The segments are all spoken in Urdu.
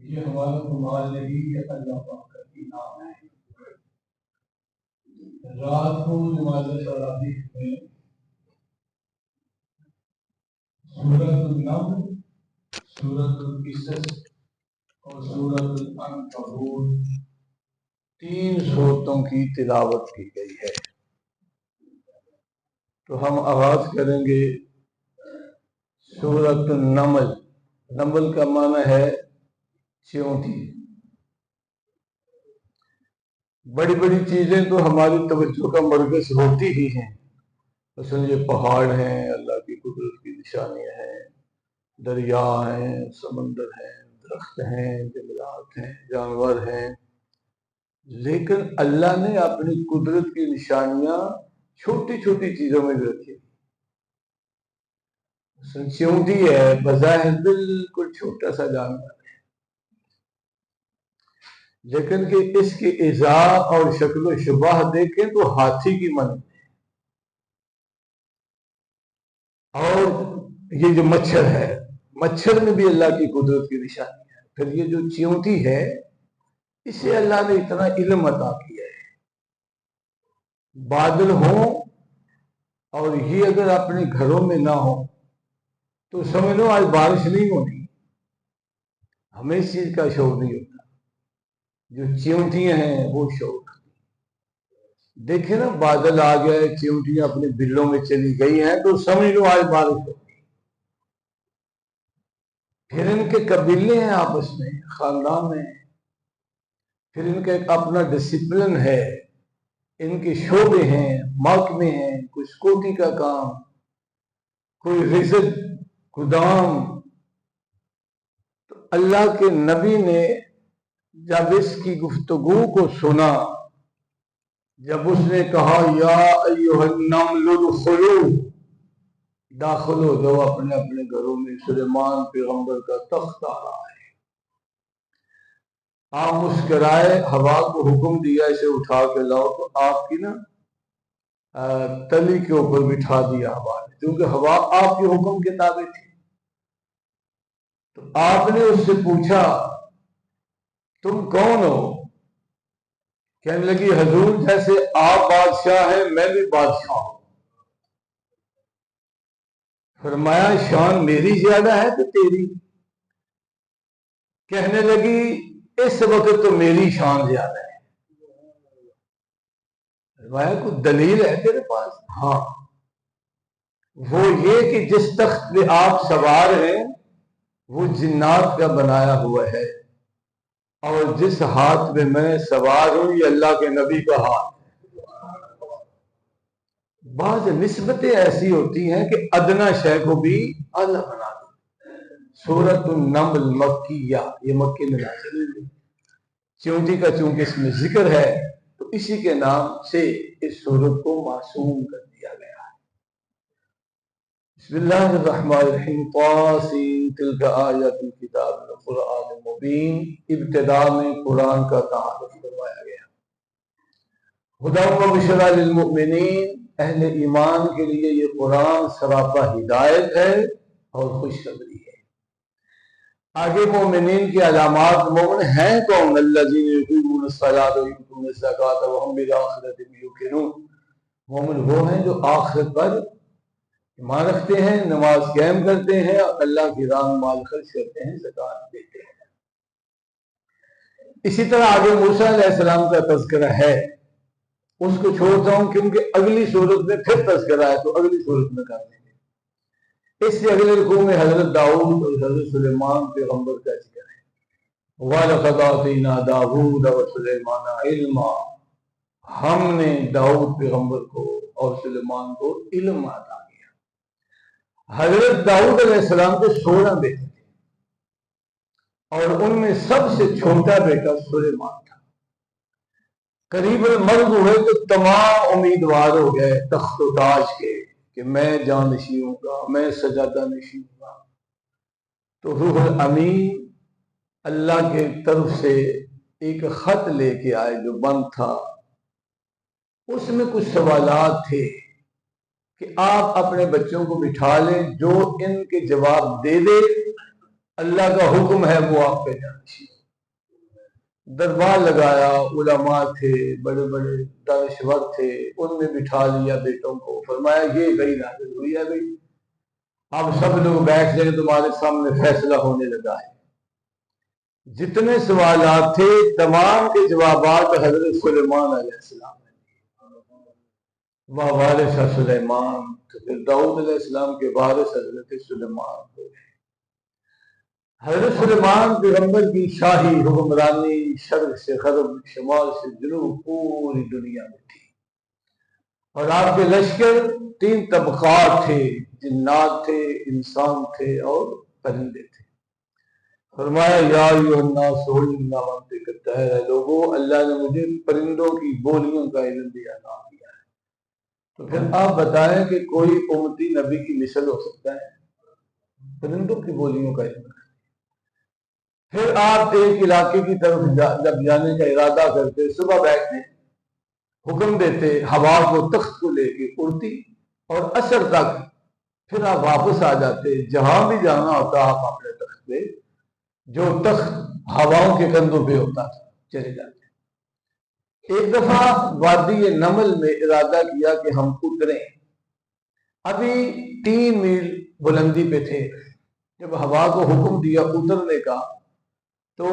یہ حوالہ کمال نبی اللہ پاک کا نام ہے۔ رات کو نماز تراویح میں سورۃ النمل، سورۃ القصص اور سورۃ العنکبوت 3 سورتوں کی تلاوت کی گئی ہے۔ تو ہم آغاز کریں گے سورۃ النمل۔ نمل کا معنی ہے چیونٹی۔ بڑی بڑی چیزیں تو ہماری توجہ کا مرکز ہوتی ہی ہیں، مثلا یہ پہاڑ ہیں، اللہ کی قدرت کی نشانیاں ہیں، دریا ہیں، سمندر ہیں، درخت ہیں، جنگلات ہیں، جانور ہیں، لیکن اللہ نے اپنی قدرت کی نشانیاں چھوٹی چھوٹی چیزوں میں بھی رکھی۔ چیونٹی ہے، بظاہر بالکل چھوٹا سا جانور، لیکن کہ اس کی اضاء اور شکل و شبہ دیکھیں تو ہاتھی کی مانند ہے۔ اور یہ جو مچھر ہے، مچھر میں بھی اللہ کی قدرت کی نشانی ہے۔ پھر یہ جو چیونٹی ہے، اسے اللہ نے اتنا علم عطا کیا ہے۔ بادل ہوں اور یہ اگر اپنے گھروں میں نہ ہو تو سمجھ لو آج بارش نہیں ہونی، ہمیں اس چیز کا شعور نہیں ہوتا۔ جو چیونٹیاں ہیں وہ شعور، دیکھیں نا بادل آ گئے، چیونٹیاں اپنے بلوں میں چلی گئی ہیں تو سمجھ لو آج بارش ہوگی۔ پھر ان کے قبیلے ہیں آپس میں، خاندان میں، پھر ان کا ایک اپنا ڈسپلن ہے، ان کے شعبے ہیں، محکمے ہیں، کوئی سکیورٹی کا کام، کوئی رزق گودام۔ تو اللہ کے نبی نے جب اس کی گفتگو کو سنا، جب اس نے کہا یا ایھا النمل ادخلوا، داخل ہو جاؤ اپنے اپنے گھروں میں، سلیمان پیغمبر کا تخت آ رہا ہے۔ آپ مسکرائے، ہوا کو حکم دیا اسے اٹھا کے لاؤ، تو آپ کی نا تلی کے اوپر بٹھا دیا ہوا نے، کیونکہ ہوا آپ کے حکم کے تابع تھی۔ تو آپ نے اس سے پوچھا تم کون ہو؟ کہنے لگی حضور جیسے آپ بادشاہ ہیں میں بھی بادشاہ ہوں۔ فرمایا شان میری زیادہ ہے کہ تیری؟ کہنے لگی اس وقت تو میری شان زیادہ ہے۔ فرمایا کوئی دلیل ہے تیرے پاس؟ ہاں، وہ یہ کہ جس تخت پہ آپ سوار ہیں وہ جنات کا بنایا ہوا ہے، اور جس ہاتھ میں میں سوار ہوں یہ اللہ کے نبی کا ہاتھ۔ بعض نسبتیں ایسی ہوتی ہیں کہ ادنا شے کو بھی اعلیٰ بنا دیں۔ سورۃ النمل مکیہ، یہ مکی میں نازل ہوئی۔ چیونٹی کا چونکہ اس میں ذکر ہے تو اسی کے نام سے اس سورت کو معصوم کر دیا گیا ہے۔ بسم اللہ الرحمن الرحیم، طاسین تلک آیات الکتاب القرآن المبین۔ ابتدا میں قرآن کا تعارف کروایا گیا۔ ہدی و بشریٰ للمؤمنین، اہل ایمان کے لیے یہ قرآن سراپا ہدایت ہے اور خوشخبری ہے۔ آگے مومنین کی علامات، مومن ہیں کون؟ الذین یقیمون الصلاۃ ویؤتون الزکوٰۃ وہم بالآخرۃ هم یوقنون۔ مومن وہ ہیں جو آخرت پر ایمان رکھتے ہیں، نماز قائم کرتے ہیں، اور اللہ کی راہ میں مال خرچ کرتے ہیں، زکوٰۃ دیتے ہیں۔ اسی طرح آگے موسیٰ علیہ السلام کا تذکرہ ہے، اس کو چھوڑتا ہوں کیونکہ اگلی صورت میں پھر تذکرہ ہے تو اگلی صورت میں کر لیں گے۔ اس سے اگلے رکوع میں حضرت داؤد اور حضرت سلیمان پیغمبر کا ذکر ہے۔ وَلَقَدْ آتَيْنَا دَاوُودَ وَسُلَيْمَانَ عِلْمًا، ہم نے داؤد پیغمبر کو اور سلیمان کو علم عطا کیا۔ حضرت داؤد علیہ السلام کے 16 بیٹے تھے، اور ان میں سب سے چھوٹا بیٹا سلیمان تھا۔ قریب المرگ ہوئے تو تمام امیدوار ہو گئے تخت و تاج کے کہ میں جانشین ہوں گا، میں سجادہ نشین ہوں گا۔ تو روح الامین اللہ کے طرف سے ایک خط لے کے آئے جو بند تھا، اس میں کچھ سوالات تھے کہ آپ اپنے بچوں کو بٹھا لیں، جو ان کے جواب دے دے اللہ کا حکم ہے وہ آپ پہ جانشین۔ دربار لگایا، علماء تھے، بڑے بڑے دانشور تھے، ان میں بٹھا لیا بیٹوں کو، فرمایا یہ گئی نازل ہوئی ہے بھائی، اب سب لوگ بیٹھ جائیں، تمہارے سامنے فیصلہ ہونے لگا ہے۔ جتنے سوالات تھے تمام کے جوابات حضرت سلیمان علیہ السلام نے، وارث سلیمان، تو پھر داؤد علیہ السلام کے وارث حضرت سلیمان کو، حضرت سلیمان پیغمبر کی شاہی حکمرانی شرق سے غرب، شمال سے جنوب، پوری دنیا میں تھی، اور آپ کے لشکر 3 طبقات تھے، جنات تھے، انسان تھے اور پرندے تھے۔ فرمایا یا ایھا الناس علمنا منطق الطیر، ہے لوگوں، اللہ نے مجھے پرندوں کی بولیوں کا علم دیا نام دیا ہے، تو پھر آپ بتائیں کہ کوئی امتی نبی کی مثل ہو سکتا ہے؟ پرندوں کی بولیوں کا علم۔ پھر آپ ایک علاقے کی طرف جب جانے کا ارادہ کرتے، صبح بیٹھتے، حکم دیتے، ہوا کو تخت کو لے کے اڑتی، اور عصر تک پھر آپ واپس آ جاتے، جہاں بھی جانا ہوتا آپ اپنے تخت پہ، جو تخت ہواؤں کے کندھوں پہ ہوتا تھا، چلے جاتے۔ ایک دفعہ وادی نمل میں ارادہ کیا کہ ہم اتریں، ابھی 3 میل بلندی پہ تھے، جب ہوا کو حکم دیا اترنے کا، تو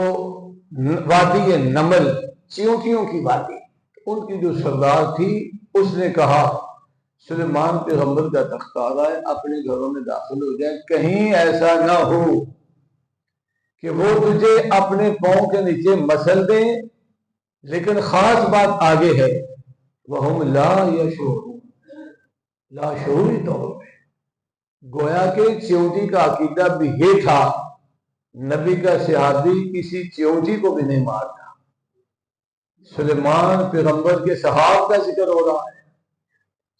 وادی نمل، چیونٹیوں کی وادی، ان کی جو سردار تھی اس نے کہا سلیمان پیغمبر کا تخت آ رہا ہے، اپنے گھروں میں داخل ہو جائیں، کہیں ایسا نہ ہو کہ وہ تجھے اپنے پاؤں کے نیچے مسل دیں، لیکن خاص بات آگے ہے، وہم لا یشعرون، لاشعوری طور پہ، گویا کہ چیونٹی کا عقیدہ بھی یہ تھا، نبی کا صحابی کسی چیونٹی کو بھی نہیں مارتا۔ سلیمان پیغمبر کے صحاب کا ذکر ہو رہا ہے،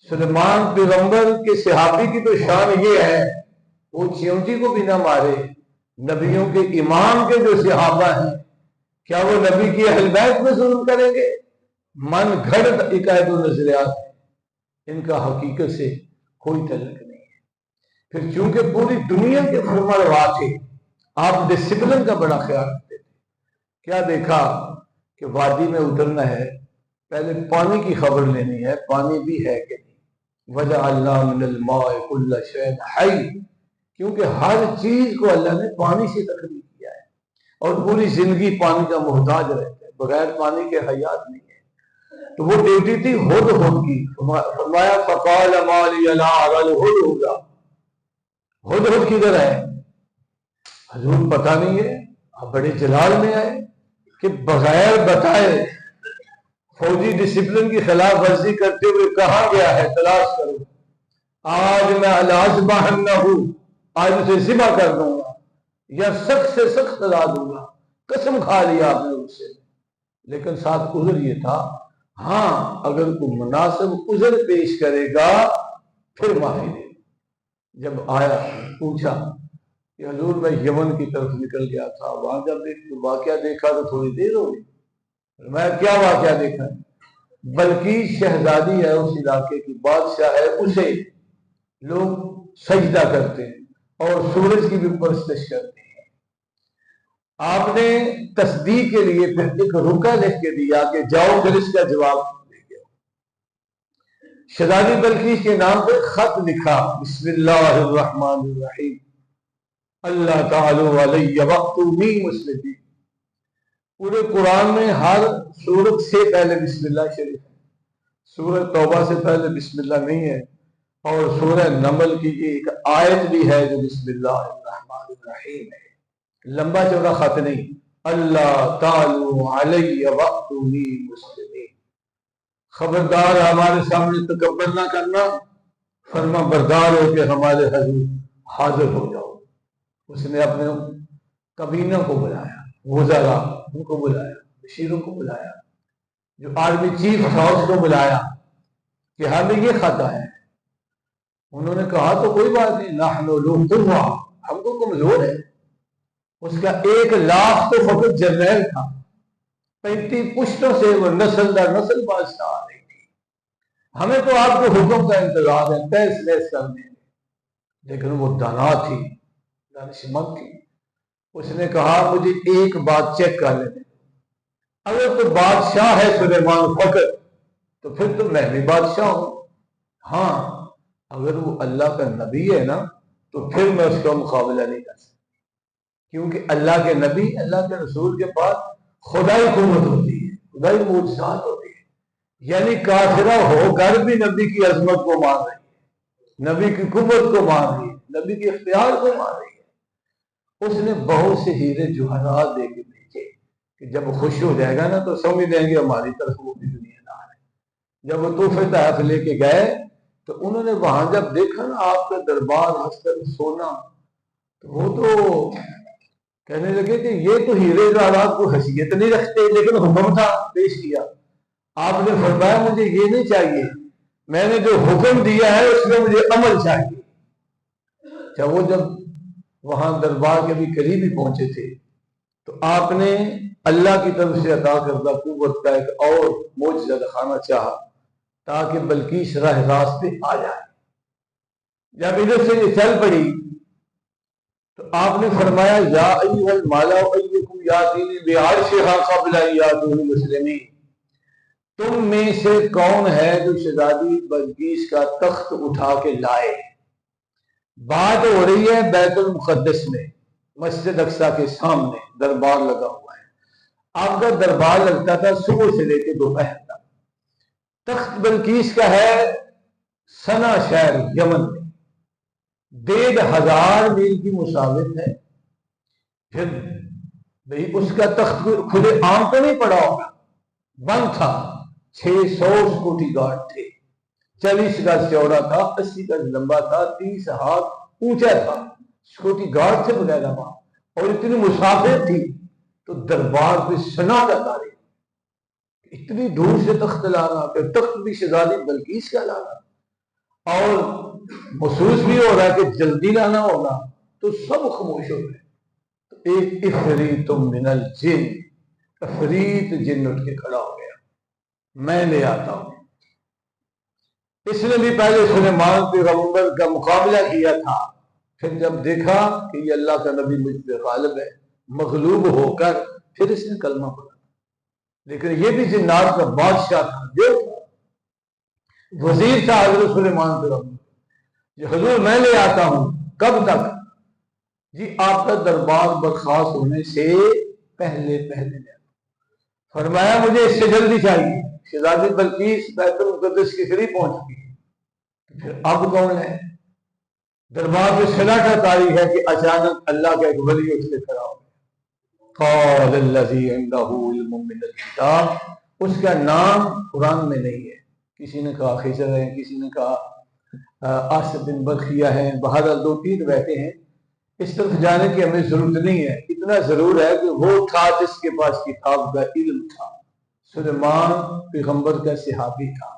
سلیمان پیغمبر کے صحابی کی تو شان یہ ہے وہ چیونٹی کو بھی نہ مارے۔ نبیوں کے امام کے جو صحابہ ہیں، کیا وہ نبی کی اہل بیت میں ظلم کریں گے؟ من گھڑت عقائد و نظریات ہیں، ان کا حقیقت سے کوئی تعلق نہیں ہے۔ پھر چونکہ پوری دنیا کے فرما روا تھے، آپ ڈسپلن کا بڑا خیال رکھتے تھے۔ کیا دیکھا کہ وادی میں اترنا ہے، پہلے پانی کی خبر لینی ہے، پانی بھی ہے کہ نہیں۔ وَجَعَلْنَا مِنَ الْمَاءِ كُلَّ شَيْءٍ حَيٍّ، کیونکہ ہر چیز کو اللہ نے پانی سے تخلیق کیا ہے، اور پوری زندگی پانی کا محتاج رہتا ہے، بغیر پانی کے حیات نہیں ہے۔ تو وہ ڈیوٹی تھی ہدہد کی، فرمایا فَقَالَ مَا لِيَ لَا أَرَى الْهُدْهُدَ، ہدہد کدھر ہے؟ حضور پتہ نہیں ہے، آپ بڑے جلال میں آئے کہ بغیر بتائے فوجی ڈسپلن کی خلاف ورزی کرتے ہوئے کہاں گیا ہے، تلاش کرو، آج میں لَأَذْبَحَنَّهُ، آج اسے ذبح کر دوں گا، یا سخت سے سخت سزا دوں گا۔ قسم کھا لیا آپ نے اس سے، لیکن ساتھ عذر یہ تھا، ہاں اگر کوئی مناسب عذر پیش کرے گا پھر معافی دے۔ جب آیا پوچھا کہ حضور میں یمن کی طرف نکل گیا تھا، وہاں جب واقعہ دیکھا تو تھوڑی دیر ہو گئی۔ میں کیا واقعہ دیکھا؟ بلکہ شہزادی ہے اس علاقے کی، بادشاہ ہے، اسے لوگ سجدہ کرتے ہیں اور سورج کی بھی پرستش کرتے ہیں۔ آپ نے تصدیق کے لیے پھر ایک رکا لکھ کے دیا کہ جاؤ پھر اس کا جواب دے گیا۔ شہزادی بلقیس کے نام پہ خط لکھا، بسم اللہ الرحمن الرحیم، اللہ تعالی علیہ وقتونی مسلمین۔ پورے قرآن میں ہر سورت سے پہلے بسم اللہ شریف ہے، سورہ توبہ سے پہلے بسم اللہ نہیں ہے، اور سورہ نمل کی ایک آیت بھی ہے جو بسم اللہ الرحمن الرحیم ہے، لمبا چوڑا خط نہیں، اللہ تعالی علیہ وقتونی مسلمین۔ خبردار ہمارے سامنے تکبر نہ کرنا، فرما بردار ہو کے ہمارے حضور حاضر ہو جاؤ۔ اس نے اپنے کابینہ کو بلایا، وزراء ان کو بلایا، بشیروں کو بلایا، جو آرمی چیف تھا اس کو بلایا کہ ہمیں یہ خط آیا ہے۔ انہوں نے کہا تو کوئی بات نہیں، نحن لو قوہ، ہم کو کمزور ہے۔ اس کا 1,00,000 تو فقط جرنیل تھا، 35 پشتوں سے وہ نسل در نسل بادشاہ آ رہی تھی۔ ہمیں تو آپ کے حکم کا انتظار ہے، تیس لیس کرنے۔ لیکن وہ دانا تھی، دانشمند تھی، اس نے کہا مجھے ایک بات چیک کر لینے، اگر تو بادشاہ ہے سلیمان فقط تو پھر تو میں بھی بادشاہ ہوں. ہاں اگر وہ اللہ کا نبی ہے نا تو پھر میں اس کا مقابلہ نہیں کر سکتا، کیونکہ اللہ کے نبی، اللہ کے رسول کے پاس خدائی قوت ہوتی ہے، خدائی معجزات ہوتی ہے. یعنی کافرہ ہو کر بھی نبی کی عظمت کو مان رہی ہے، نبی کی قوت کو مان رہی ہے، نبی کے اختیار کو مان رہی ہے. اس نے بہت سے ہیرے جوہرات دے کے بھیجے کہ جب خوش ہو جائے گا نا تو سمجھ دیں گے ہماری طرف وہ بھی دنیا دار ہے. جب وہ تحفے تحف لے کے گئے تو انہوں نے وہاں جب دیکھا نا آپ کا دربار ہستر سونا، تو وہ تو کہنے لگے کہ یہ تو ہیرے جواہرات کو حیثیت نہیں رکھتے، لیکن حکم تھا پیش کیا. آپ نے فرمایا مجھے یہ نہیں چاہیے، میں نے جو حکم دیا ہے اس میں مجھے عمل چاہیے. وہ جب وہاں دربار کے بھی قریب ہی پہنچے تھے تو آپ نے اللہ کی طرف سے عطا کردہ قوت کا ایک اور معجزہ دکھانا چاہا تاکہ بلقیس راہ راست پہ آ جائے. جب ادھر سے یہ چل پڑی تو آپ نے فرمایا یا ایھا المالا ایکم یاتینی بعرشھا قبل ان یاتونی مسلمین، تم میں سے کون ہے جو شہزادی بلقیس کا تخت اٹھا کے لائے. بات ہو رہی ہے بیت المقدس میں، مسجد اقصی کے سامنے دربار لگا ہوا ہے. آپ کا دربار لگتا تھا صبح سے لے کے دوپہر تک. تخت بلقیس کا ہے سنا شہر یمن میں، 1500 میل کی مسافت ہے. پھر بھئی اس کا تخت کھلے عام تو نہیں پڑا ہوگا، بند تھا. 600 سیکورٹی گارڈ تھے، 40 گز چوڑا تھا، 80 گز لمبا تھا، 30 ہاتھ اونچا تھا. سیکورٹی گارڈ تھے وغیرہ وہاں، اور اتنی مسافت تھی تو دربار پہ سنا کا تاریخ، اتنی دور سے تخت لانا، پھر تخت بھی شہزادی بلقیس کا لانا، اور محسوس بھی ہو رہا ہے کہ جلدی لانا ہوگا. تو سب خاموش ہو گئے. تو ایک افریت من الجن، افریت جن اٹھ کے کھڑا ہو گیا، میں لے آتا ہوں. اس نے بھی پہلے سلیمان پیغمبر کا مقابلہ کیا تھا، پھر جب دیکھا کہ یہ اللہ کا نبی مجھ پہ غالب ہے، مغلوب ہو کر پھر اس نے کلمہ پڑھا. لیکن یہ بھی جنات کا بادشاہ تھا، جو وزیر تھا حضرت سلیمان پیغمبر. یہ حضور میں لے آتا ہوں. کب تک؟ جی آپ کا دربار برخاست ہونے سے پہلے پہلے لے. فرمایا مجھے اس سے جلدی چاہیے. شہزادی بلقیس بیت المقدس کے قریب پہنچ گئی. پھر اب کون ہے؟ دربار میں سناٹا طاری ہے کہ اچانک اللہ کا ایک ولی اس سے کھڑا ہو گیا. قال الذی عنده علم من الکتاب، اس کا نام قرآن میں نہیں ہے. کسی نے کہا خضر ہے، کسی نے کہا آصف بن برخیہ ہے. بہرحال 2-3 روایتیں ہیں. اس طرف جانے کی ہمیں ضرورت نہیں ہے. اتنا ضرور ہے کہ وہ تھا جس کے پاس کتاب کا علم تھا. سلیمان پیغمبر کا صحابی تھا،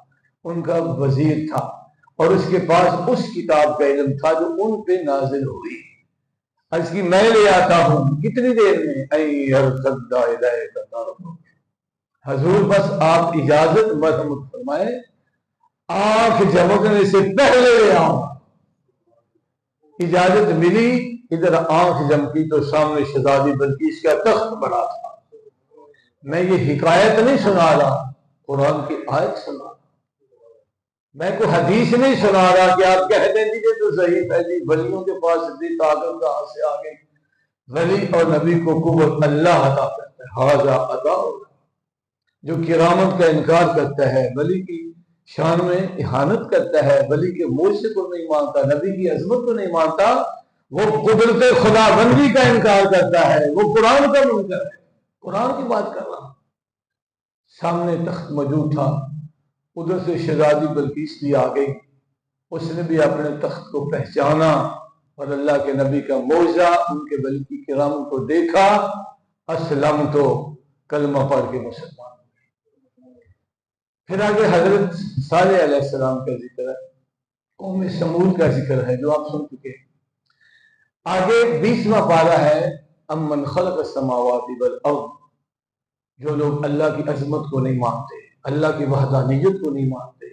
ان کا وزیر تھا، اور اس کے پاس اس کتاب کا علم تھا جو ان پہ نازل ہوئی. اس کی میں لے آتا ہوں. کتنی دیر میں؟ حضور بس آپ اجازت مرحمت فرمائے، آنکھ جھپکنے سے پہلے لے آؤں. اجازت ملی، ادھر آنکھ جھپکی تو سامنے شہزادی بلقیس کا تخت بڑا تھا. میں یہ حکایت نہیں سنا رہا، قرآن کی آیت سنا رہا. میں کوئی حدیث نہیں سنا رہا کہ آپ کہہ دیں دیجیے تو ضعیف ہے جی، ولیوں کے پاس اتنی طاقت کہاں سے آ گئی. ولی اور نبی کو قوت اللہ عطا کرتا ہے. ھذا عطاء اللہ. جو کرامت کا انکار کرتا ہے، ولی کی شان میں اہانت کرتا ہے، ولی کے معجزے کو نہیں مانتا، نبی کی عظمت کو نہیں مانتا، وہ قدرت خدا بندی کا انکار کرتا ہے، وہ قرآن کا منکر ہے. قرآن کی بات کر رہا ہوں. سامنے تخت موجود تھا، ادھر سے شہزادی بلقیس بھی آ گئی. اس نے بھی اپنے تخت کو پہچانا اور اللہ کے نبی کا معجزہ، ان کے ولی کی کرامت کو دیکھا. اسلم تو کلمہ پڑھ کے مسلمان. پھر آگے حضرت صالح علیہ السلام کا ذکر ہے، قوم سمود کا ذکر ہے جو آپ سن چکے. آگے 20واں پارہ ہے، امن خلق السماوات والارض. جو لوگ اللہ کی عظمت کو نہیں مانتے، اللہ کی وحدانیت کو نہیں مانتے،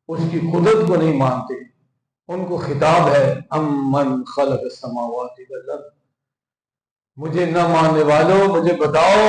اس کی قدرت کو نہیں مانتے، ان کو خطاب ہے امن خلق السماوات والارض. مجھے نہ ماننے والوں مجھے بتاؤ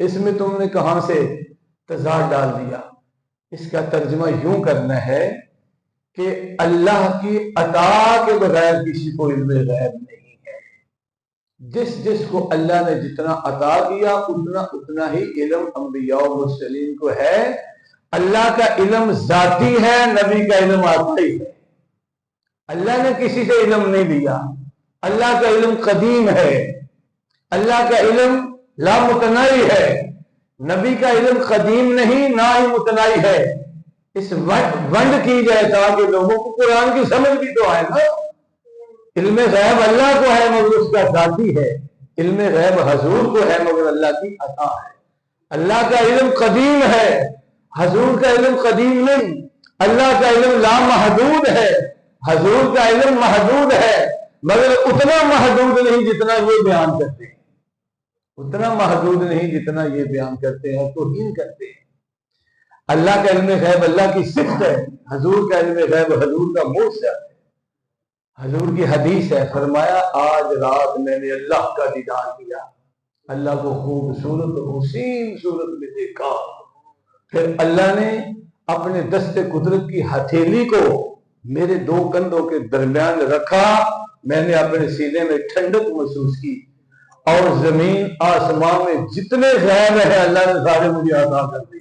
اس میں تم نے کہاں سے تضاد ڈال دیا؟ اس کا ترجمہ یوں کرنا ہے کہ اللہ کی عطا کے بغیر کسی کو علم غیب نہیں ہے۔ جس جس کو اللہ نے جتنا عطا کیا اتنا ہی علم انبیاء و مرسلین کو ہے۔ اللہ کا علم ذاتی ہے، نبی کا علم عطائی ہے۔ اللہ نے کسی سے علم نہیں لیا، اللہ کا علم قدیم ہے، اللہ کا علم لامتناہی ہے۔ نبی کا علم قدیم نہیں، نہ ہی متناہی ہے۔ اس ونڈ کی جائے تاکہ لوگوں کو قرآن کی سمجھ بھی تو آئے نا۔ علم غیب اللہ کو ہے مگر اس کا ذاتی ہے، علم غیب حضور کو ہے مگر اللہ کی عطا ہے۔ اللہ کا علم قدیم ہے، حضور کا علم قدیم نہیں۔ اللہ کا علم لامحدود ہے، حضور کا علم محدود ہے، مگر اتنا محدود نہیں جتنا یہ بیان کرتے ہیں، اتنا محدود نہیں جتنا یہ بیان کرتے ہیں، توہین کرتے ہیں۔ اللہ کا علم غیب اللہ کی صفت ہے، حضور کا علم غیب حضور کا معجزہ ہے۔ حضور کی حدیث ہے، فرمایا آج رات میں نے اللہ کا دیدار کیا، اللہ کو خوبصورت حسین صورت میں دیکھا، پھر اللہ نے اپنے دست قدرت کی ہتھیلی کو میرے دو کندھوں کے درمیان رکھا، میں نے اپنے سینے میں ٹھنڈک محسوس کی، اور زمین آسمان میں جتنے غیب ہیں اللہ نے سارے مجھے عطا کر دیے۔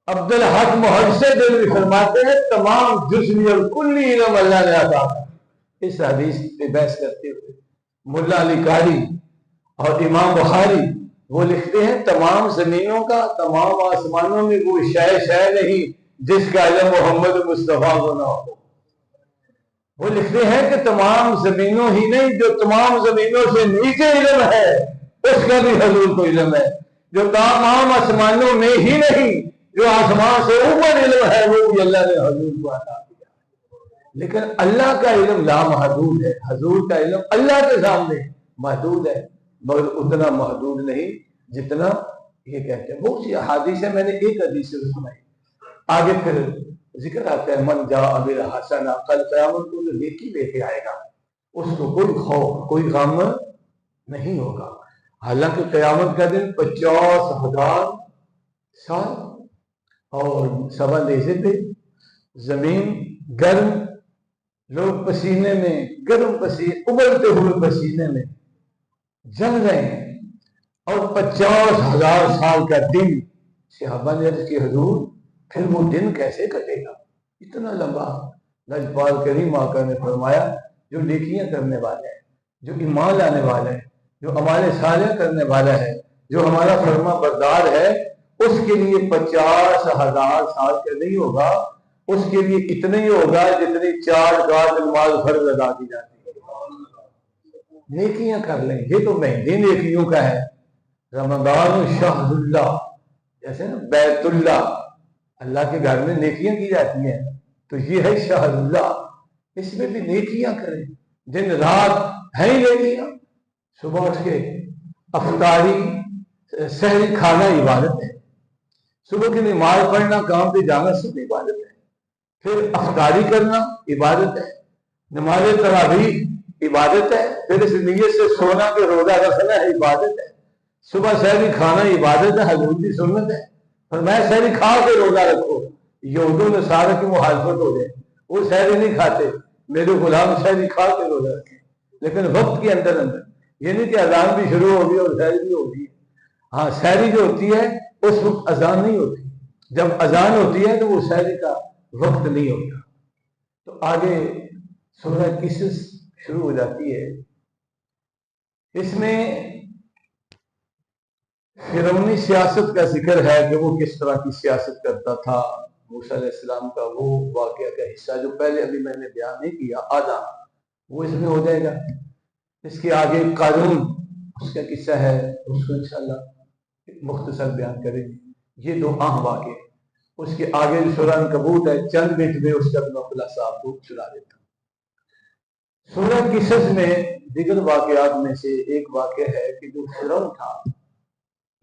عبدالحق محدث دل فرماتے ہیں تمام جزوی اور کلی علم اللہ نے عطا کر۔ اس حدیث پہ بحث کرتے ہوئے ملا علی قاری اور امام بخاری وہ لکھتے ہیں تمام زمینوں کا، تمام آسمانوں میں وہ شے نہیں جس کا علم محمد مصطفیٰ کو نہ ہو۔ وہ لکھتے ہیں کہ تمام زمینوں ہی نہیں، جو تمام زمینوں سے نیچے علم ہے اس کا بھی حضور کو علم ہے۔ جو تمام آسمانوں میں ہی نہیں، جو آسمان سے اوپر علم ہے وہ بھی اللہ نے حضور کو عطا کیا۔ لیکن اللہ کا علم لامحدود ہے، حضور کا علم اللہ کے سامنے محدود ہے، مگر اتنا محدود نہیں جتنا یہ کہتے ہیں۔ بہت سی احادیث ہیں، میں نے ایک حدیث سے سنائی، آگے پھر ذکر آتا ہے من جاء بالحسنہ، کل قیامت کو جو نیکی لے کے آئے گا اس کو کوئی خوف کوئی غم نہیں ہوگا۔ حالانکہ قیامت کا دن 50,000 سال اور سوا نیزے پہ زمین گرم، لوگ پسینے میں گرم پسینے ابلتے ہوئے پسینے میں جل رہے ہیں، اور 50,000 سال کا دن۔ صحابہ نے عرض کی حضور پھر وہ دن کیسے کٹے گا اتنا لمبا؟ لجپال کریم آقا نے فرمایا جو نیکیاں کرنے والا ہے، جو ایمان لانے والا ہے، جو اعمال صالح کرنے والا ہے، جو ہمارا فرما بردار ہے، اس کے لیے 50,000 سال کا نہیں ہوگا، اس کے لیے اتنا ہی ہوگا جتنی 4 رکعت نماز فرض ادا کی جاتی ہے۔ نیکیاں کر لیں، یہ تو مہندی نیکیوں کا ہے۔ رمضان شہر اللہ، جیسے نا بیت اللہ، اللہ کے گھر میں نیکیاں کی جاتی ہیں، تو یہ ہے شہر اللہ، اس میں بھی نیکیاں کریں، دن رات ہے ہی نیکیاں۔ صبح اٹھ کے افطاری سحری کھانا عبادت ہے، صبح کی نماز پڑھنا، کام پہ جانا سب عبادت ہے، پھر افطاری کرنا عبادت ہے، نماز تراویح عبادت ہے، پھر اس نیت سے سونا کہ روزہ رکھنا ہے عبادت ہے، صبح سحری کھانا عبادت ہے، حضور کی سنت ہے، فرمایا سحری کھا کے روزہ رکھو۔ یہودوں نے سارے کی مخالفت ہو جائے، وہ سحری نہیں کھاتے، میرے غلام سحری کھا کے روزہ رکھیں، لیکن وقت کے اندر اندر، یہ نہیں کہ اذان بھی شروع ہوگی اور سحری بھی ہوگی۔ ہاں سحری جو ہوتی ہے اس وقت اذان نہیں ہوتی، جب اذان ہوتی ہے تو وہ سحری کا وقت نہیں ہوتا۔ تو آگے سورہ قصص شروع ہو جاتی ہے، اس میں فرعونی سیاست کا ذکر ہے کہ وہ کس طرح کی سیاست کرتا تھا۔ موسیٰ علیہ السلام کا وہ واقعہ کا حصہ جو پہلے ابھی میں نے بیان نہیں کیا آدھا، وہ اس میں ہو جائے گا۔ اس کے آگے قارون، اس کا قصہ ہے، اس کو انشاءاللہ مختصر بیان کریں گے۔ یہ دو اہم واقعے، اس کے آگے جو سورہ عنکبوت ہے چند منٹ میں اس کا خلاصہ آپ کو سنا دیتا ہوں۔ سورہ قصص میں دیگر واقعات میں سے ایک واقعہ ہے کہ جو فرعون تھا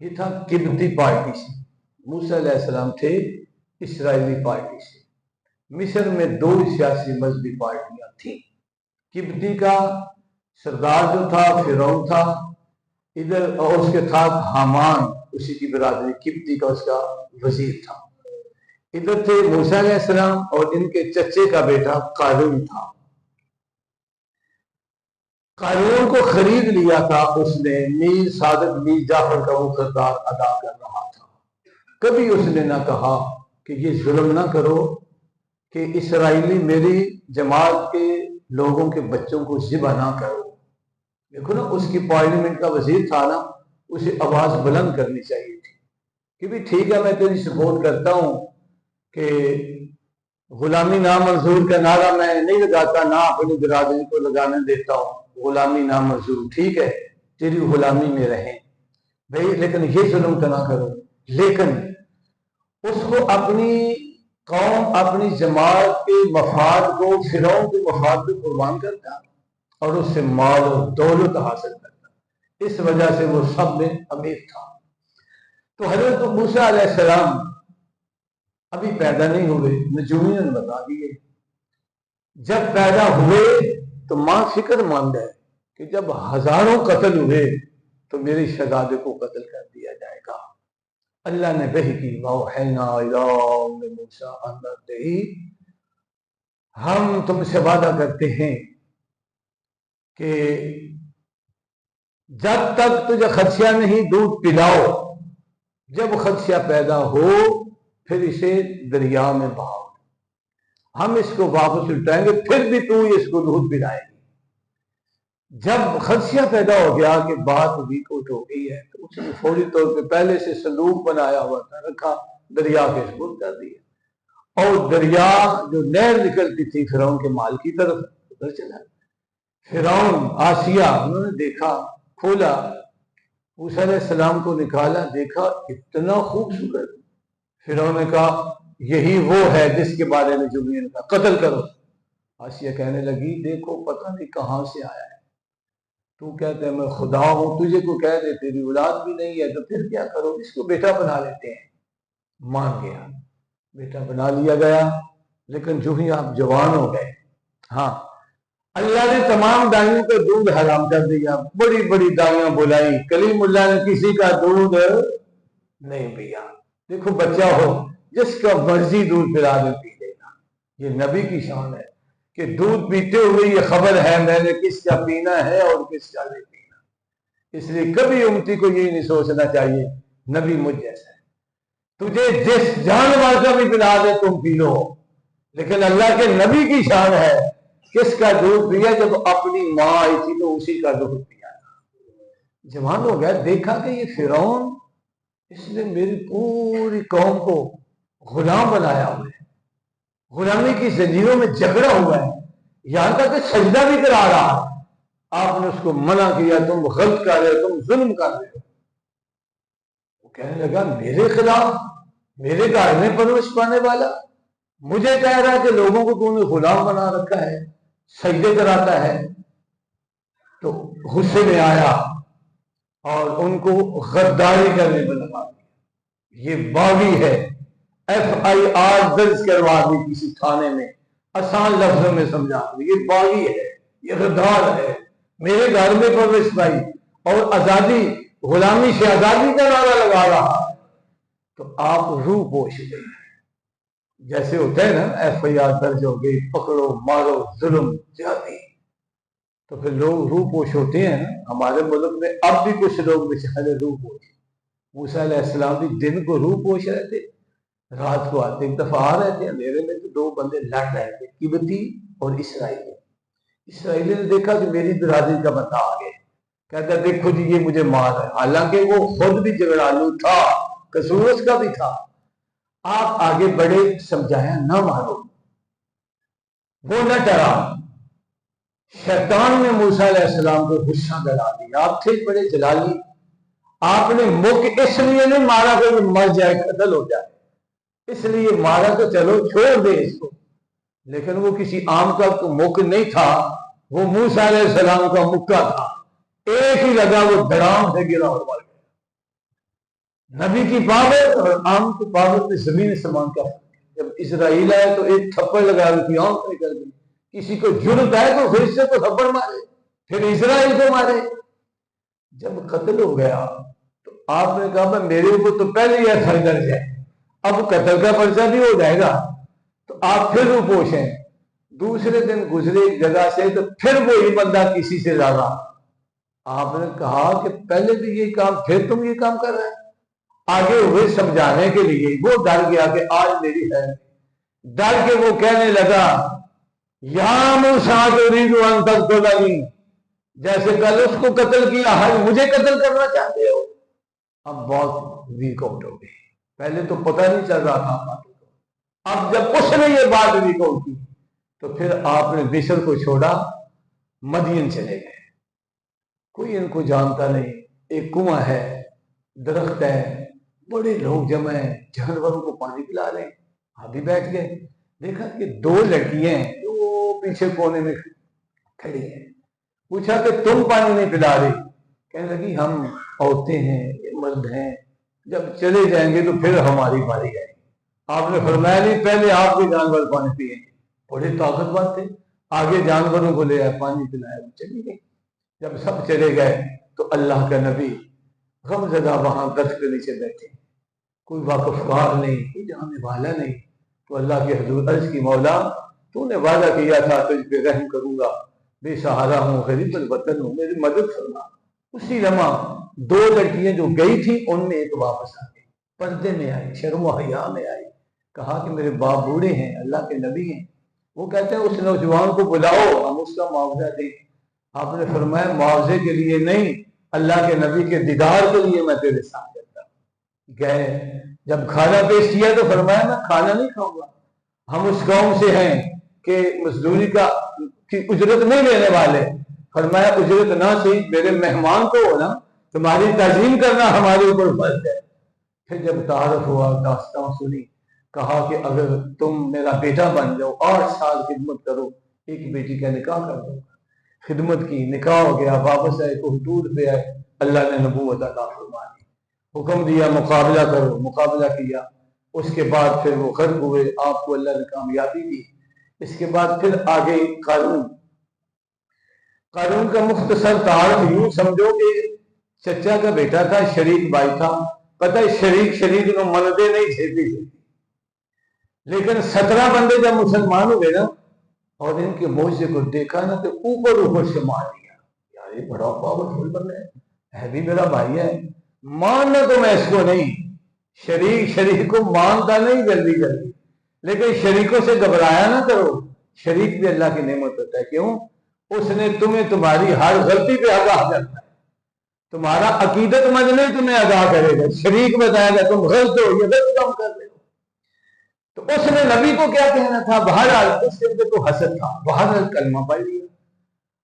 یہ تھا قبطی پارٹی سے، موسیٰ علیہ السلام تھے اسرائیلی پارٹی سے۔ مصر میں 2 سیاسی مذہبی پارٹیاں تھیں، قبطی کا سردار جو تھا فرعون تھا، ادھر اور اس کے ساتھ حامان اسی کی برادری قبطی کا اس کا وزیر تھا. ادھر تھے موسیٰ علیہ السلام اور ان کے چچے کا بیٹا قارون تھا. قارون کو خرید لیا تھا اس نے. میر صادق میر جعفر کا وہ کردار ادا کر رہا تھا. کبھی اس نے نہ کہا کہ یہ ظلم نہ کرو کہ اسرائیلی میری جماعت کے لوگوں کے بچوں کو ذبح نہ کرو. دیکھو نا, اس کی پارلیمنٹ کا وزیر تھا نا, اسے آواز بلند کرنی چاہیے تھی کہ بھی ٹھیک ہے میں تیری سپورٹ کرتا ہوں کہ غلامی نامنظور کا نعرہ میں نہیں لگاتا, نہ اپنی برادری کو لگانے دیتا ہوں, غلامی نامنظور, ٹھیک ہے تیری غلامی میں رہیں بھائی, لیکن یہ ظلم کا نہ کرو. لیکن اس کو اپنی قوم, اپنی جماعت کے مفاد کو فرعون کے مفاد پہ قربان کرتا اور اس سے مال و دولت حاصل کرتا. اس وجہ سے وہ سب میں امیر تھا. تو حضرت موسیٰ علیہ السلام ابھی پیدا نہیں ہوئے, نجومیوں نے بتا دیے. جب پیدا ہوئے تو ماں فکر مند ہے کہ جب ہزاروں قتل ہوئے تو میری شہزادے کو قتل کر دیا جائے گا. اللہ نے وحی کی, وَأَوْحَيْنَا إِلَىٰ أُمِّ مُوسَىٰ أَنْ أَرْضِعِيهِ, ہم تم سے وعدہ کرتے ہیں کہ جب تک تجھے خدشہ نہیں دودھ پلاؤ, جب خدشہ پیدا ہو پھر اسے دریا میں بہاؤ, ہم اس کو واپس الٹائیں گے, پھر بھی تو اس کو دودھ پلائے گی. جب خدشہ پیدا ہو گیا کہ بات ویک آؤٹ ہو گئی ہے تو اس نے فوری طور پہ پہلے سے صندوق بنایا ہوا تھا, رکھا, دریا کے سپرد کر دیا, اور دریا جو نہر نکلتی تھی فرعون کے مال کی طرف ادھر چلا. فرعون, آسیہ, انہوں نے دیکھا, کھولا, موسیٰ علیہ السلام کو نکالا, دیکھا اتنا خوبصورت. فرعون نے کہا یہی وہ ہے جس کے بارے میں جبریل نے کہا قتل کرو. آسیہ کہنے لگی دیکھو پتہ نہیں کہاں سے آیا ہے, تو کہتے ہیں میں خدا ہوں, تجھے کو کہہ دے تیری اولاد بھی نہیں ہے تو پھر کیا کرو, اس کو بیٹا بنا لیتے ہیں. مان گیا, بیٹا بنا لیا گیا. لیکن جو ہی آپ جوان ہو گئے, ہاں اللہ نے تمام دائیوں کا دودھ حرام کر دیا. بڑی بڑی دائیاں بلائی, کلیم اللہ نے کسی کا دودھ نہیں پیا. دیکھو بچہ ہو جس کا مرضی دودھ پلا دے پی لینا. یہ نبی کی شان ہے کہ دودھ پیتے ہوئے یہ خبر ہے میں نے کس کا پینا ہے اور کس کا نہیں پینا. اس لیے کبھی امتی کو یہ نہیں سوچنا چاہیے نبی مجھ جیسا ہے, تجھے جس جانور کا بھی پلا دے تم پی لو, لیکن اللہ کے نبی کی شان ہے کس کا دودھ پیا, جب اپنی ماں آئی تھی تو اسی کا دودھ پیا. جوان ہو گیا, دیکھا کہ یہ فرعون اس نے میری پوری قوم کو غلام بنایا ہوا ہے, غلامی کی زنجیروں میں جکڑا ہوا ہے, یہاں تک کہ سجدہ بھی کرا رہا ہے. آپ نے اس کو منع کیا, تم غلط کر رہے ہو, تم ظلم کر رہے ہو. وہ کہنے لگا میرے خلاف, میرے گھر میں پرورش پانے والا مجھے کہہ رہا ہے کہ لوگوں کو تم نے غلام بنا رکھا ہے, سجدے کراتا ہے. تو غصے میں آیا اور ان کو غداری کرنے پر لگا دیا. یہ باغی ہے, FIR درج کروا دی کسی تھانے میں, آسان لفظوں میں سمجھا دی, یہ باغی ہے, یہ غدار ہے, میرے گھر میں پرورش پائی اور آزادی, غلامی سے آزادی کا نعرہ لگا رہا. تو آپ روح پوش گئے, جیسے ہوتا ہے نا FIR درج ہو گئی, پکڑو مارو ظلم زیادتی, تو پھر لوگ روح پوش ہوتے ہیں. ہمارے ملک میں اب بھی کچھ لوگ بچارے روح پوش. موسیٰ علیہ السلام بھی دن کو روح پوش رہتے, رات کو آتے. ایک دفعہ آ رہے تھے اندھیرے میں تو دو بندے لڑ رہے تھے, قبطی اور اسرائیلی. اسرائیلی نے دیکھا کہ میری برادری کا بندہ آ گیا, کہتا دیکھو جی یہ مجھے مار ہے, حالانکہ وہ خود بھی جھگڑالو تھا, قصور اس کا بھی تھا. آپ آگے بڑے, سمجھایا نہ مارو, وہ نہ ڈرا. شیطان نے موسیٰ علیہ السلام کو غصہ دلا دیا. آپ تھے بڑے جلالی, آپ نے مک اس لیے نہیں مارا کہ وہ مر جائے, قتل ہو جائے, اس لیے مارا تو چلو چھوڑ دے اس کو, لیکن وہ کسی عام کا مک نہیں تھا, وہ موسیٰ علیہ السلام کا مکہ تھا. ایک ہی لگا, وہ دھڑام سے گرا اور مر گیا. نبی کی پاور اور عام کی پاور میں زمین سمان کا فرق. جب اسرائیل آئے تو ایک تھپڑ لگا ان کی آنکھ نکل گئی. کسی کو جرت ہے تو پھر سے تو تھپڑ مارے, پھر اسرائیل کو مارے. جب قتل ہو گیا تو آپ نے کہا میرے اوپر تو پہلے ہی ایف آئی درج ہے، اب قتل کا پرچہ بھی ہو جائے گا تو آپ پھر روپوش ہیں۔ دوسرے دن گزرے ایک جگہ سے تو پھر وہی بندہ کسی سے زیادہ، آپ نے کہا کہ پہلے بھی یہ کام پھر تم یہ کام کر رہے ہیں۔ آگے ہوئے سمجھانے کے لیے وہ ڈر گیا کہ آج میری ہے، ڈر کے وہ کہنے لگا یا موسیٰ تريد ان تقتلنی، جیسے کل اس کو قتل کیا آج مجھے قتل کرنا چاہتے ہو۔ اب بہت ویک آؤٹ ہو گئی، پہلے تو پتہ نہیں چل رہا تھا، اب جب اس نے یہ بات ویک آؤٹ کی تو پھر آپ نے مصر کو چھوڑا، مدین چلے گئے۔ کوئی ان کو جانتا نہیں، ایک کنواں ہے، درخت ہے، بڑے لوگ جمع ہیں، جانوروں کو پانی پلا رہے ہیں، آپ بھی بیٹھ گئے۔ دیکھا کہ دو لڑکیاں ہیں جو پیچھے کونے میں کھڑی ہیں، پوچھا کہ تم پانی نہیں پلا رہی؟ کہنے لگی ہم عورتیں ہیں، یہ مرد ہیں، جب چلے جائیں گے تو پھر ہماری باری آئے گی۔ آپ نے فرمایا نہیں، پہلے آپ کے جانور پانی پیئیں گے۔ بڑے طاقتور تھے، آگے جانوروں کو لے آئے، پانی پلایا، وہ چلی گئی۔ جب سب چلے گئے تو اللہ کا نبی غم زدہ وہاں درخت کے نیچے بیٹھے، کوئی واقفکار نہیں، کوئی جاننے والا نہیں۔ تو اللہ کے حضور عرض کی مولا تو نے وعدہ کیا تھا تجھ پہ رحم کروں گا، بے سہارا ہوں، غریب الوطن ہوں، میری مدد فرما۔ اسی لمحہ دو لڑکیاں جو گئی تھی ان میں ایک واپس آ گئی، پردے میں آئی، شرم و حیا میں آئی، کہا کہ میرے باپ بوڑھے ہیں، اللہ کے نبی ہیں۔ وہ کہتے ہیں اس نوجوان کو بلاؤ، ہم اس کا معاوضہ دیں۔ آپ نے فرمایا معاوضے کے لیے نہیں، اللہ کے نبی کے دیدار کے لیے میں تیرے ساتھ کرتا ہوں۔ گئے، جب کھانا پیش کیا تو فرمایا میں کھانا نہیں کھاؤں گا، ہم اس قوم سے ہیں کہ مزدوری کی اجرت نہیں لینے والے۔ فرمایا اجرت نہ صحیح، میرے مہمان کو ہو نا، تمہاری تعظیم کرنا ہمارے اوپر فرض ہے۔ پھر جب تعارف ہوا، داستان سنی، کہا کہ اگر تم میرا بیٹا بن جاؤ، 8 سال خدمت کرو، ایک بیٹی کا نکاح کر دو۔ خدمت کی، نکاح ہو گیا، واپس آئے تو حدود پہ آئے، اللہ نے نبوت عطا فرما دی، حکم دیا مقابلہ کرو، مقابلہ کیا۔ اس کے بعد پھر وہ غرق ہوئے، آپ کو اللہ نے کامیابی دی۔ اس کے بعد پھر آگے قارون کا مختصر تعارف یوں سمجھو کہ چچا کا بیٹا تھا، شریک بھائی تھا، پتہ ہے شریک کو مندے نہیں جھیلتی تھی، لیکن 17 بندے جب مسلمان ہوئے نا اور ان کے موجے کو دیکھا نا تو اوپر سے مان لیا، یار یہ بڑا پاورفل بندہ ہے بھی میرا بھائی ہے، ماننا تو میں اس کو نہیں، شریک کو مانتا نہیں جلدی لیکن شریکوں سے گھبرایا نہ کرو، شریک بھی اللہ کی نعمت ہوتا ہے۔ کیوں؟ اس نے تمہیں تمہاری ہر غلطی پہ آگاہ کرنا ہے، تمہارا عقیدت مند نہیں تمہیں آگاہ کرے گا، شریک بتائے گا تم غلط ہو، یہ غلط کام کر رہے ہو۔ تو اس نے نبی کو کیا کہنا تھا، بہرحال اس کے اندر تو حسد تھا، بہرحال کلمہ پڑھ لیا۔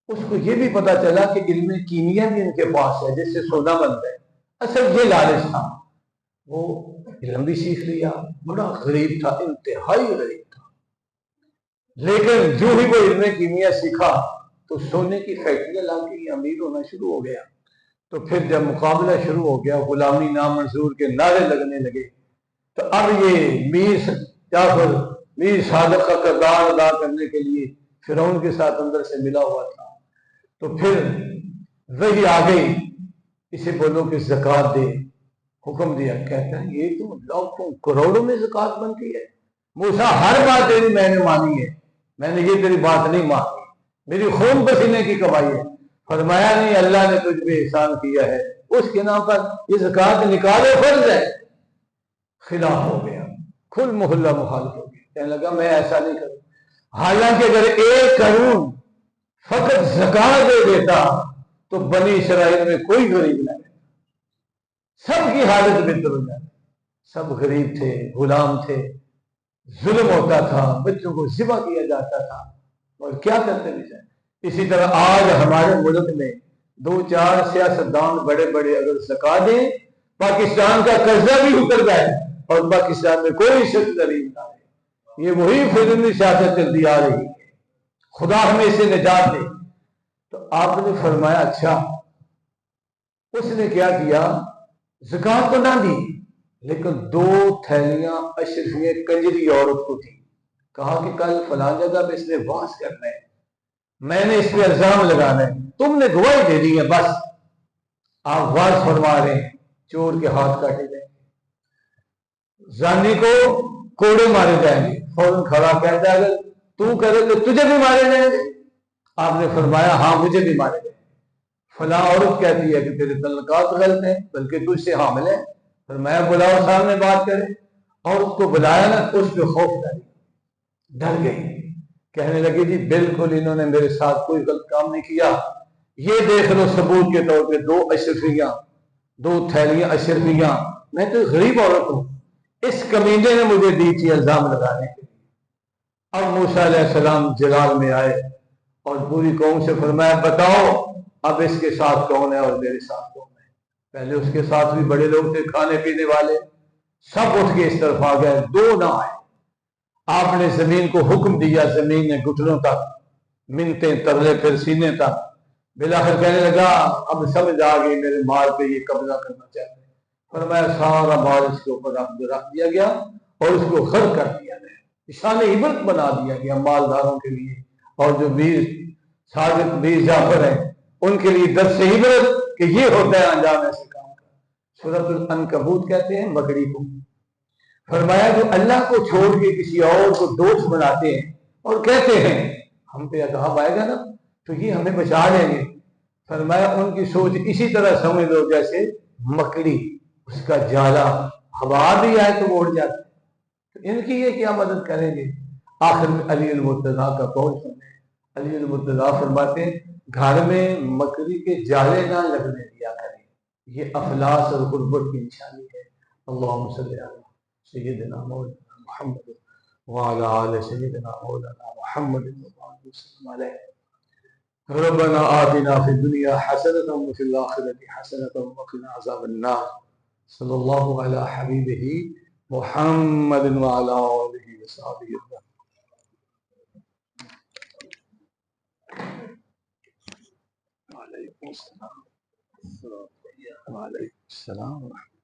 اس کو یہ بھی پتا چلا کہ علم کیمیا بھی ان کے پاس ہے، جس سے سونا بنتا ہے، اصل یہ لالچ تھا۔ وہ علم بھی سیکھ لیا، بڑا غریب تھا، انتہائی غریب تھا، لیکن جو ہی وہ علم کیمیا سیکھا تو سونے کی فیکٹریاں لا کے امیر ہونا شروع ہو گیا۔ تو پھر جب مقابلہ شروع ہو گیا، غلامی نامنظور کے نعرے لگنے لگے، تو اب یہ میر صادق کا کردار ادا کرنے کے لیے فرعون کے ساتھ اندر سے ملا ہوا تھا۔ تو پھر وہی آ گئی، اسے بولو کہ زکوٰۃ دے، حکم دیا، کہتا ہے یہ تو لاکھوں کروڑوں میں زکوٰۃ بنتی ہے، موسیٰ ہر بات تیری میں نے مانی ہے، میں نے یہ تیری بات نہیں مانی، میری خون پسینے کی کمائی ہے۔ فرمایا نہیں، اللہ نے تجھ پہ احسان کیا ہے، اس کے نام پر یہ زکوٰۃ نکالے فرض ہے۔ خلاف ہو گیا، کل محلہ مخالف ہو گیا، کہنے لگا میں ایسا نہیں کروں، حالانکہ اگر 1 کروڑ فقط زکوٰۃ دے دیتا تو بنی اسرائیل میں کوئی غریب نہ رہتا، سب کی حالت بہتر ہو جاتی، سب غریب تھے، غلام تھے، ظلم ہوتا تھا، بچوں کو ذبح کیا جاتا تھا، اور کیا کرتے بھی جائیں۔ اسی طرح آج ہمارے ملک میں 2-4 سیاستدان بڑے بڑے اگر زکوٰۃ دیں، پاکستان کا قرضہ بھی اتر جائے اور پاکستان میں کوئی شخص غریب نہ رہے۔ یہ وہی فضلی سیاست چلتی آ رہی ہے، خدا ہمیں اسے نجات دے۔ تو آپ نے فرمایا اچھا، اس نے کیا کیا، زکوٰۃ تو نہ دی لیکن 2 تھیلیاں اشرفیہ کنجری عورت کو تھی، کہا کہ کل فلاں جگہ پہ اس نے واز کرنا ہے، میں نے اس پہ الزام لگانا ہے، تم نے گواہی دے دی ہے بس۔ آپ واز فرما رہے ہیں چور کے ہاتھ کاٹے جائیں گے، زانی کو کوڑے مارے جائیں گے، فوراً کھڑا کہتا ہے اگر تو کرے تو تجھے بھی مارے جائیں گے؟ آپ نے فرمایا ہاں مجھے بھی مارے جائیں گے۔ فلاں عورت کہتی ہے کہ تیرے تعلقات غلط ہیں بلکہ تجھ سے حامل ہے، فرمایا بلاؤ سامنے بات کرے، اور اس کو بلایا نا، اس پہ خوف ڈر گئی، کہنے لگی جی بالکل انہوں نے میرے ساتھ کوئی غلط کام نہیں کیا، یہ دیکھ لو ثبوت کے طور پہ 2 اشرفیاں، 2 تھیلیاں اشرفیاں، میں تو غریب عورت ہوں، اس کمینے نے مجھے دی تھی الزام لگانے کے لیے۔ اب موسیٰ علیہ السلام جلال میں آئے اور پوری قوم سے فرمایا بتاؤ اب اس کے ساتھ کون ہے اور میرے ساتھ کون ہے؟ پہلے اس کے ساتھ بھی بڑے لوگ تھے کھانے پینے والے، سب اٹھ کے اس طرف آ گئے، 2 نہ آئے۔ آپ نے زمین کو حکم دیا، زمین نے گھٹنوں تک، منتیں ترلے پھر سینے تک، بلاخر کہنے لگا اب سمجھ آ گئی میرے مال پہ یہ قبضہ کرنا چاہتے ہیں۔ فرمایا سارا مال اس کے اوپر رکھ دیا گیا اور اس کو غرق کر دیا گیا، شان عبرت بنا دیا گیا مالداروں کے لیے، اور جو 20 صادق 20 جعفر ہیں ان کے لیے درس عبرت کہ یہ ہوتا ہے انجام ایسے کام کا۔ سورۃ العنکبوت کہتے ہیں مکڑی کو۔ فرمایا جو اللہ کو چھوڑ کے کسی اور کو دوست بناتے ہیں اور کہتے ہیں ہم پہ عذاب آئے گا نا تو یہ ہمیں بچا لیں گے، فرمایا ان کی سوچ اسی طرح سمجھ لو جیسے مکڑی، اس کا جالا ہوا بھی آئے تو وہ اڑ جاتا ہے، تو ان کی یہ کیا مدد کریں گے؟ آخر میں علی المرتضیٰ کا قول سنیں، علی المرتضیٰ فرماتے ہیں گھر میں مکڑی کے جالے نہ لگنے دیا کریں، یہ افلاس اور غربت کی نشانی ہے۔ اللہم صلی علی سیدنا مولانا محمد وعلى آل سيدنا مولانا محمد وسلم عليه ربنا آتنا في الدنيا حسنة وفي الآخرة حسنة وقنا عذاب النار صلى الله على حبيبه محمد وعلى آله وصحبه وسلم۔ وعليكم السلام وعليكم السلام ورحمة الله۔